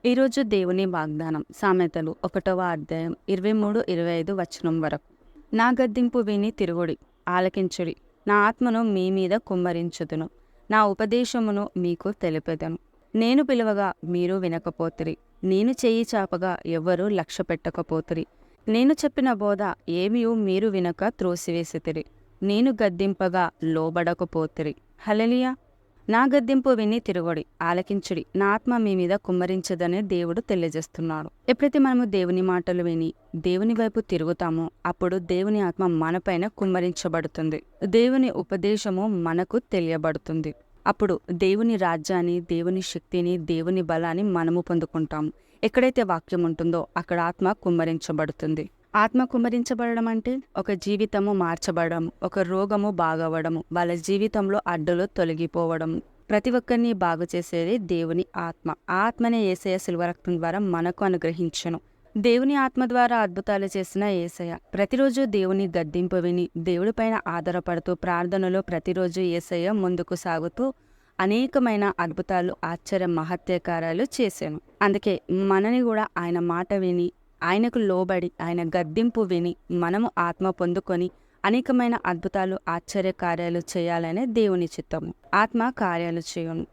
ఈరోజు దేవుని వాగ్దానం సామెతలు 1వ అధ్యాయం 23-25 వచనం వరకు. నా గద్దింపు విని తిరుగుడి, ఆలకించుడి. నా ఆత్మను మీ మీద కుమ్మరించుదును, నా ఉపదేశమును మీకు తెలిపెదను. నేను పిలువగా మీరు వినకపోతిరి, నేను చెయ్యి చాపగా ఎవ్వరూ లక్ష్య పెట్టకపోతిరి. నేను చెప్పిన బోధ ఏమియూ మీరు వినక త్రోసివేసితిరి. నేను గద్దింపగా లోబడకపోతిరి. హల్లెలూయా. నా గద్దింపు విని తిరుగుడి, ఆలకించుడి. నా ఆత్మ మీ మీద కుమ్మరించదని దేవుడు తెలియజేస్తున్నాడు. ఎప్పుడైతే మనము దేవుని మాటలు విని దేవుని వైపు తిరుగుతామో అప్పుడు దేవుని ఆత్మ మనపైన కుమ్మరించబడుతుంది. దేవుని ఉపదేశము మనకు తెలియబడుతుంది. అప్పుడు దేవుని రాజ్యాన్ని, దేవుని శక్తిని, దేవుని బలాన్ని మనము పొందుకుంటాము. ఎక్కడైతే వాక్యం ఉంటుందో అక్కడ ఆత్మ కుమ్మరించబడుతుంది. ఆత్మ కుమ్మరించబడడం అంటే ఒక జీవితము మార్చబడము, ఒక రోగము బాగవడము, వాళ్ళ జీవితంలో అడ్డులు తొలగిపోవడం. ప్రతి ఒక్కరిని బాగు చేసేది దేవుని ఆత్మ. ఆ ఆత్మనే యేసయ్య శిలువ రక్తం ద్వారా మనకు అనుగ్రహించెను. దేవుని ఆత్మ ద్వారా అద్భుతాలు చేసిన యేసయ్య ప్రతిరోజు దేవుని గద్దింపు విని దేవుడిపైన ఆధారపడుతూ ప్రార్థనలో ప్రతిరోజు యేసయ్య ముందుకు సాగుతూ అనేకమైన అద్భుతాలు, ఆశ్చర్య మహత్యకార్యాలు చేశాను. అందుకే మనని కూడా ఆయన మాట విని, ఆయనకు లోబడి, ఆయన గద్దింపు విని మనము ఆత్మ పొందుకొని అనేకమైన అద్భుతాలు, ఆశ్చర్య కార్యాలు చేయాలనే దేవుని చిత్తము. ఆత్మ కార్యాలు చేయును.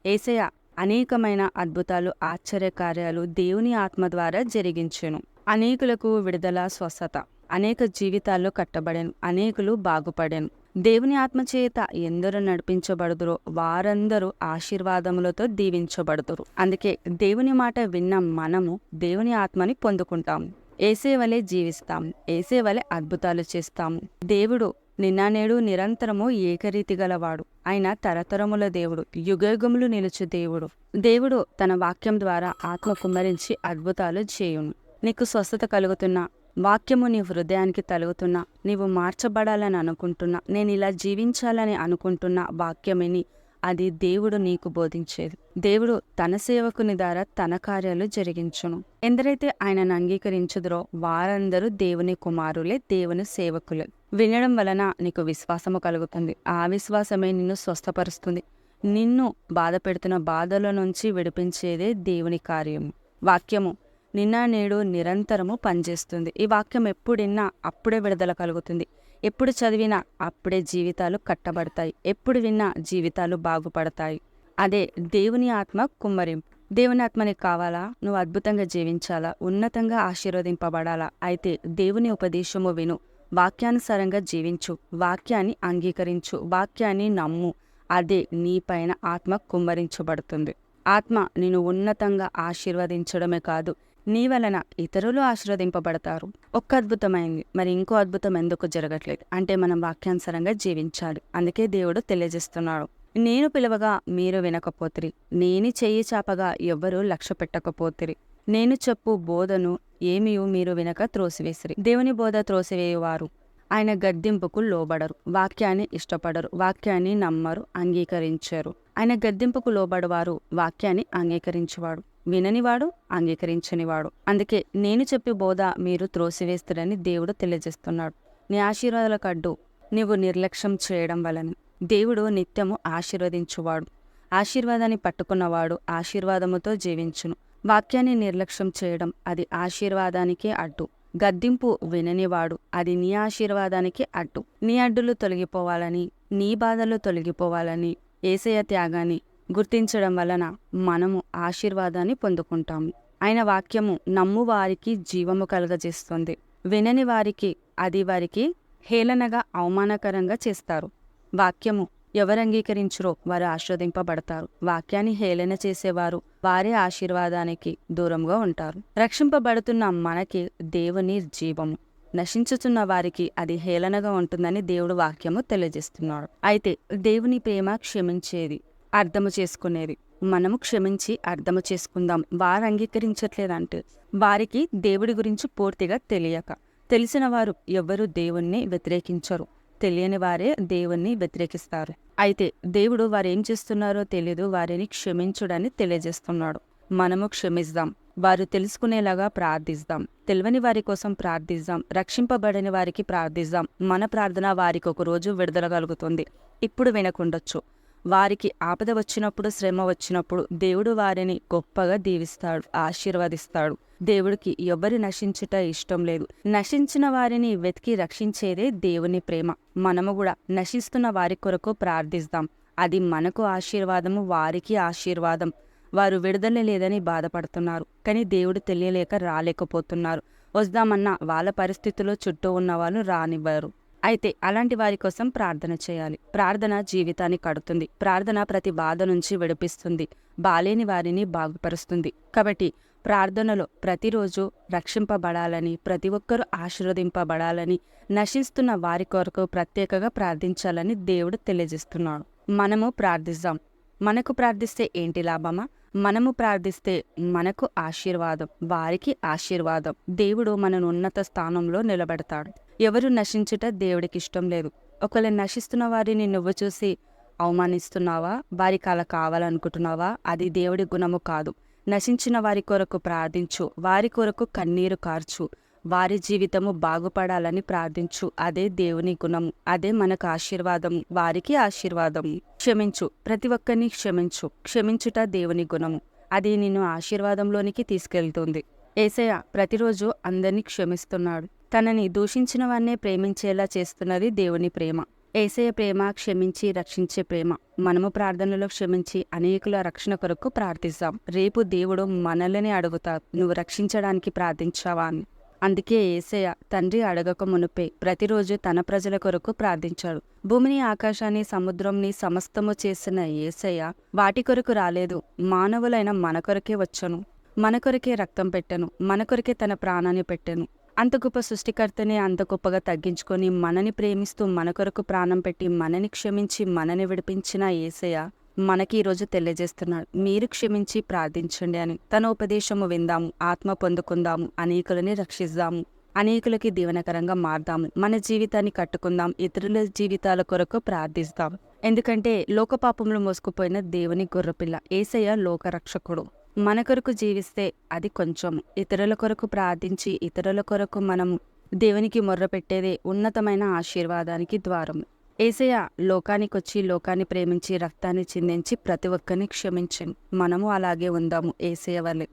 యేసయ్య అనేకమైన అద్భుతాలు, ఆశ్చర్య కార్యాలు దేవుని ఆత్మ ద్వారా జరిగించెను. అనేకులకు విడుదల, స్వస్థత, అనేక జీవితాల్లో కట్టబడెను, అనేకులు బాగుపడెను. దేవుని ఆత్మ చేత ఎందరు నడిపించబడుదురో వారందరూ ఆశీర్వాదములతో దీవించబడుదురు. అందుకే దేవుని మాట విన్న మనము దేవుని ఆత్మని పొందుకుంటాము. యేసే వలె జీవిస్తాము, యేసే వలె అద్భుతాలు చేస్తాము. దేవుడు నిన్న నేడు నిరంతరము ఏకరీతి గలవాడు. ఆయన తరతరముల దేవుడు, యుగయుగములు నిలుచు దేవుడు. దేవుడు తన వాక్యం ద్వారా ఆత్మ కుమ్మరించి అద్భుతాలు చేయును. నీకు స్వస్థత కలుగుతున్నా, వాక్యము నీ హృదయానికి తలుగుతున్నా, నీవు మార్చబడాలని అనుకుంటున్నా, నేను ఇలా జీవించాలని అనుకుంటున్నా వాక్యమిని అది దేవుడు నీకు బోధించేది. దేవుడు తన సేవకుని ద్వారా తన కార్యాలు జరిగించును. ఎందరైతే ఆయనను అంగీకరించుదురో వారందరూ దేవుని కుమారులే, దేవుని సేవకులే. వినడం వలన నీకు విశ్వాసము కలుగుతుంది. ఆ విశ్వాసమే నిన్ను స్వస్థపరుస్తుంది. నిన్ను బాధ పెడుతున్న బాధల నుంచి విడిపించేదే దేవుని కార్యము. వాక్యము నిన్న నేడు నిరంతరము పనిచేస్తుంది. ఈ వాక్యం ఎప్పుడు విన్నా అప్పుడే విడుదల కలుగుతుంది. ఎప్పుడు చదివినా అప్పుడే జీవితాలు కట్టబడతాయి. ఎప్పుడు విన్నా జీవితాలు బాగుపడతాయి. అదే దేవుని ఆత్మ కుమ్మరింపు. దేవుని ఆత్మ నీకు కావాలా? నువ్వు అద్భుతంగా జీవించాలా? ఉన్నతంగా ఆశీర్వదింపబడాలా? అయితే దేవుని ఉపదేశము విను, వాక్యానుసారంగా జీవించు, వాక్యాన్ని అంగీకరించు, వాక్యాన్ని నమ్ము. అదే నీ పైన ఆత్మ కుమ్మరించబడుతుంది. ఆత్మ నిన్ను ఉన్నతంగా ఆశీర్వదించడమే కాదు, నీ వలన ఇతరులు ఆశీర్వదింపబడతారు. ఒక్క అద్భుతమైంది, మరి ఇంకో అద్భుతం ఎందుకు జరగట్లేదు అంటే మనం వాక్యానుసారంగా జీవించాలి. అందుకే దేవుడు తెలియజేస్తున్నాడు. నేను పిలవగా మీరు వినకపోతిరి, నేను చెయ్యి చాపగా ఎవ్వరూ లక్ష్య పెట్టకపోతిరి. నేను చెప్పు బోధను ఏమియూ మీరు వినక త్రోసివేసిరి. దేవుని బోధ త్రోసివేయువారు ఆయన గద్దింపుకు లోబడరు, వాక్యాన్ని ఇష్టపడరు, వాక్యాన్ని నమ్మరు, అంగీకరించరు. ఆయన గద్దింపుకు లోబడవారు వాక్యాన్ని అంగీకరించేవాడు, విననివాడు, అంగీకరించనివాడు. అందుకే నేను చెప్పి బోధ మీరు త్రోసివేస్తారని దేవుడు తెలియజేస్తున్నాడు. నీ ఆశీర్వాదాలకు అడ్డు నీవు నిర్లక్ష్యం చేయడం వలన దేవుడు నిత్యము ఆశీర్వదించువాడు. ఆశీర్వాదాన్ని పట్టుకున్నవాడు ఆశీర్వాదముతో జీవించును. వాక్యాన్ని నిర్లక్ష్యం చేయడం అది ఆశీర్వాదానికే అడ్డు. గద్దింపు విననివాడు అది నీ ఆశీర్వాదానికి అడ్డు. నీ అడ్డులు తొలగిపోవాలని, నీ బాధలు తొలగిపోవాలని యేసయ్య త్యాగాన్ని గుర్తించడం వలన మనము ఆశీర్వాదాన్ని పొందుకుంటాము. ఆయన వాక్యము నమ్ము వారికి జీవము కలుగజేస్తుంది. వినని వారికి అది వారికి హేళనగా, అవమానకరంగా చేస్తారు. వాక్యము ఎవరు అంగీకరించురో వారు ఆశీర్వదింపబడతారు. వాక్యాన్ని హేళన చేసేవారు వారే ఆశీర్వాదానికి దూరంగా ఉంటారు. రక్షింపబడుతున్న మనకి దేవుని జీవము, నశించుతున్న వారికి అది హేళనగా ఉంటుందని దేవుడు వాక్యము తెలియజేస్తున్నాడు. అయితే దేవుని ప్రేమ క్షమించేది, అర్థము చేసుకునేది. మనము క్షమించి అర్థము చేసుకుందాం. వారు అంగీకరించట్లేదంటే వారికి దేవుడి గురించి పూర్తిగా తెలియక. తెలిసిన వారు ఎవరు దేవుణ్ణి వ్యతిరేకించరు, తెలియని వారే దేవుణ్ణి వ్యతిరేకిస్తారు. అయితే దేవుడు వారేం చేస్తున్నారో తెలియదు, వారిని క్షమించుడని తెలియజేస్తున్నాడు. మనము క్షమిస్తాం, వారు తెలుసుకునేలాగా ప్రార్థిస్తాం. తెలియని వారి కోసం ప్రార్థిస్తాం, రక్షింపబడని వారికి ప్రార్థిస్తాం. మన ప్రార్థన వారికి ఒక రోజు విడుదల కలుగుతుంది. ఇప్పుడు వినకుండొచ్చు, వారికి ఆపద వచ్చినప్పుడు, శ్రమ వచ్చినప్పుడు దేవుడు వారిని గొప్పగా దీవిస్తాడు, ఆశీర్వదిస్తాడు. దేవుడికి ఎవరి నశించుట ఇష్టం లేదు. నశించిన వారిని వెతికి రక్షించేదే దేవుని ప్రేమ. మనము కూడా నశిస్తున్న వారి కొరకు ప్రార్థిస్తాం. అది మనకు ఆశీర్వాదము, వారికి ఆశీర్వాదం. వారు విడుదల లేదని బాధపడుతున్నారు, కానీ దేవుడు తెలియలేక రాలేకపోతున్నారు. వద్దామన్నా వాళ్ళ పరిస్థితుల్లో చుట్టూ ఉన్న వాళ్ళు రానివ్వరు. అయితే అలాంటి వారి కోసం ప్రార్థన చేయాలి. ప్రార్థన జీవితాన్ని కడుతుంది. ప్రార్థన ప్రతి బాధ నుంచి విడిపిస్తుంది, బాలేని వారిని బాగుపరుస్తుంది. కాబట్టి ప్రార్థనలో ప్రతిరోజు రక్షింపబడాలని, ప్రతి ఒక్కరూ ఆశీర్వదింపబడాలని, నశిస్తున్న వారి కొరకు ప్రత్యేకంగా ప్రార్థించాలని దేవుడు తెలియజేస్తున్నాడు. మనము ప్రార్థిద్దాం. మనకు ప్రార్థిస్తే ఏంటి లాభమా? మనము ప్రార్థిస్తే మనకు ఆశీర్వాదం, వారికి ఆశీర్వాదం. దేవుడు మనను ఉన్నత స్థానంలో నిలబెడతాడు. ఎవరు నశించుట దేవుడికి ఇష్టం లేదు. ఒకవేళ నశిస్తున్న వారిని నువ్వు చూసి అవమానిస్తున్నావా, వారికి అలా కావాలనుకుంటున్నావా? అది దేవుడి గుణము కాదు. నశించిన వారి కొరకు ప్రార్థించు, వారి కొరకు కన్నీరు కార్చు, వారి జీవితము బాగుపడాలని ప్రార్థించు. అదే దేవుని గుణము, అదే మనకు ఆశీర్వాదము, వారికి ఆశీర్వాదము. క్షమించు, ప్రతి ఒక్కరిని క్షమించు. క్షమించుట దేవుని గుణము, అది నిన్ను ఆశీర్వాదంలోనికి తీసుకెళ్తుంది. యేసయ్య ప్రతిరోజు అందరినీ క్షమిస్తున్నాడు. తనని దూషించిన వారినే ప్రేమించేలా చేస్తున్నది దేవుని ప్రేమ. యేసయ్య ప్రేమ క్షమించి రక్షించే ప్రేమ. మనము ప్రార్థనలో క్షమించి అనేకుల రక్షణ కొరకు ప్రార్థిస్తాం. రేపు దేవుడు మనల్ని అడుగుతాడు, నువ్వు రక్షించడానికి ప్రార్థించావా అని. అందుకే యేసయ్య తండ్రి అడగక మునుపే ప్రతిరోజు తన ప్రజల కొరకు ప్రార్థించాడు. భూమిని, ఆకాశాన్ని, సముద్రంని సమస్తము చేసిన యేసయ్య వాటి కొరకు రాలేదు, మానవులైన మన కొరకే వచ్చను. మన కొరకే రక్తం పెట్టెను, మన కొరకే తన ప్రాణాన్ని పెట్టెను. అంత గొప్ప సృష్టికర్తని అంత గొప్పగా తగ్గించుకొని మనని ప్రేమిస్తూ మన కొరకు ప్రాణం పెట్టి మనని క్షమించి మనని విడిపించిన యేసయ్య మనకి ఈరోజు తెలియజేస్తున్నాడు, మీరు క్షమించి ప్రార్థించండి అని. తన ఉపదేశము విందాము, ఆత్మ పొందుకుందాము, అనేకులని రక్షిద్దాము, అనేకులకి దీవెనకరంగా మారదాము, మన జీవితాన్ని కట్టుకుందాం, ఇతరుల జీవితాల కొరకు ప్రార్థిస్తాం. ఎందుకంటే లోకపాపంలో మోసుకుపోయిన దేవుని గొర్రెపిల్ల యేసయ్య లోకరక్షకుడు. మన కొరకు జీవిస్తే అది కొంచెం, ఇతరుల కొరకు ప్రార్థించి ఇతరుల కొరకు మనము దేవునికి మొర్ర పెట్టేదే ఉన్నతమైన ఆశీర్వాదానికి ద్వారం. యేసయ్య లోకానికి వచ్చి లోకాన్ని ప్రేమించి రక్తాన్ని చిందించి ప్రతి ఒక్కరిని క్షమించండి. మనము అలాగే ఉందాము యేసయ్య వల్లే.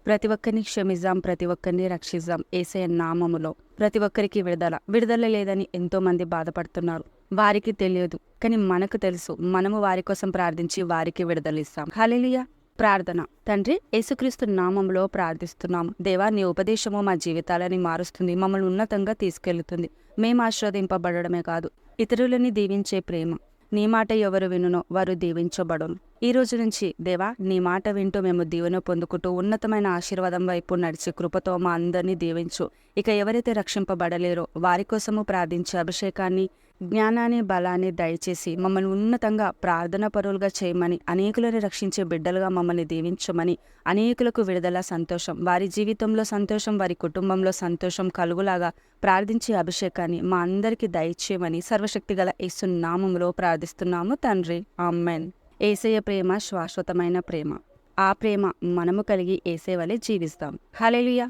ప్రతి ఒక్కరిని క్షమిద్దాం, ప్రతి ఒక్కరిని రక్షిద్దాం యేసయ్య నామములో. ప్రతి ఒక్కరికి విడుదల లేదని ఎంతో మంది బాధపడుతున్నారు. వారికి తెలియదు, కానీ మనకు తెలుసు. మనము వారి కోసం ప్రార్థించి వారికి విడుదల ఇస్తాం. హల్లెలూయా. ప్రార్థన. తండ్రి, యేసుక్రీస్తు నామంలో ప్రార్థిస్తున్నాము. దేవా, నీ ఉపదేశము మా జీవితాలని మారుస్తుంది, మమ్మల్ని ఉన్నతంగా తీసుకెళ్తుంది. మేము ఆశీర్వదింపబడమే కాదు, ఇతరులని దీవించే ప్రేమ. నీ మాట ఎవరు వినునో వారు దీవించబడును. ఈ రోజు నుంచి దేవా, నీ మాట వింటూ మేము దీవెన పొందుకుంటూ ఉన్నతమైన ఆశీర్వాదం వైపు నడిచి కృపతో మా అందరినీ దీవించు. ఇక ఎవరైతే రక్షింపబడలేరో వారి కోసము ప్రార్థించే అభిషేకాన్ని, జ్ఞానాన్ని, బలాన్ని దయచేసి మమ్మల్ని ఉన్నతంగా ప్రార్థన పరులుగా చేయమని, అనేకులను రక్షించే బిడ్డలుగా మమ్మల్ని దీవించమని, అనేకులకు విడుదల, సంతోషం, వారి జీవితంలో సంతోషం, వారి కుటుంబంలో సంతోషం కలుగులాగా ప్రార్థించే అభిషేకాన్ని మా అందరికీ దయచేయమని సర్వశక్తిగల యేసు నామములో ప్రార్థిస్తున్నాము తండ్రి. ఆమేన్. యేసయ్య ప్రేమ శాశ్వతమైన ప్రేమ. ఆ ప్రేమ మనము కలిగి యేసయ్య వలె జీవిస్తాం. హల్లెలూయా.